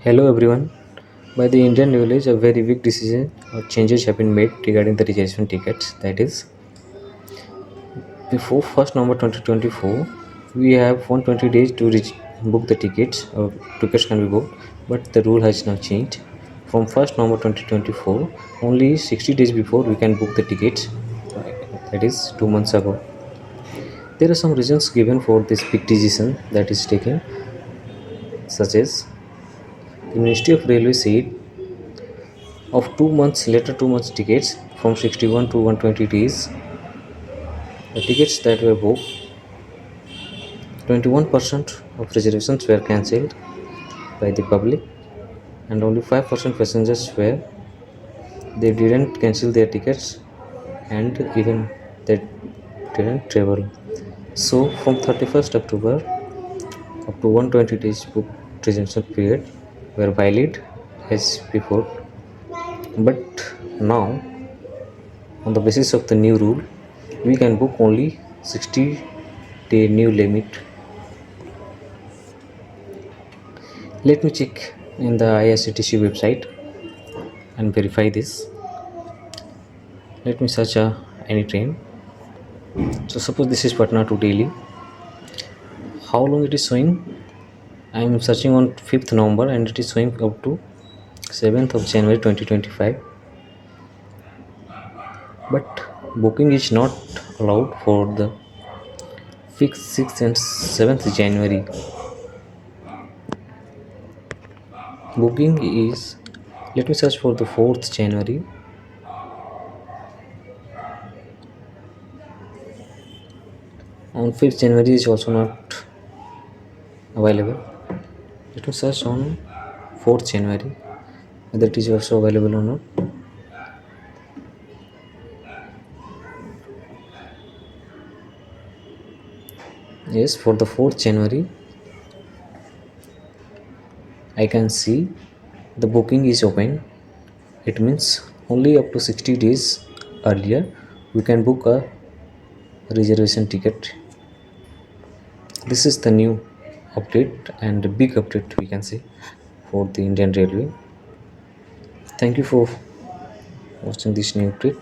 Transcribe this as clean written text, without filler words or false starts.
Hello everyone. By the Indian knowledge, a very big decision or changes have been made regarding the reservation tickets. That is, before 1st November 2024, we have 120 days to book the tickets. Or tickets can be booked, but the rule has now changed. From 1st November 2024, only 60 days before we can book the tickets. That is 2 months ago. There are some reasons given for this big decision that is taken, such as the Ministry of Railway said of 2 months later 2 months tickets from 61 to 120 days, the tickets that were booked, 21% of reservations were cancelled by the public, and only 5% passengers were they didn't cancel their tickets, and even they didn't travel. So from 31st October up to 120 days book reservation period were valid as before, but now on the basis of the new rule we can book only 60-day new limit. Let me check in the IRCTC website and verify this. Let me search any train. So suppose this is Patna to Delhi. How long it is showing? I am searching on 5th November and it is showing up to 7th of January 2025. But booking is not allowed for the 5th, 6th and 7th January. Booking is, let me search for the 4th January. On 5th January is also not available. Let me search on 4th January whether it is also available or not. Yes, for the 4th January I can see the booking is open. It means only up to 60 days earlier we can book a reservation ticket. This is the new update and a big update we can say for the Indian Railway. Thank you for watching this new update.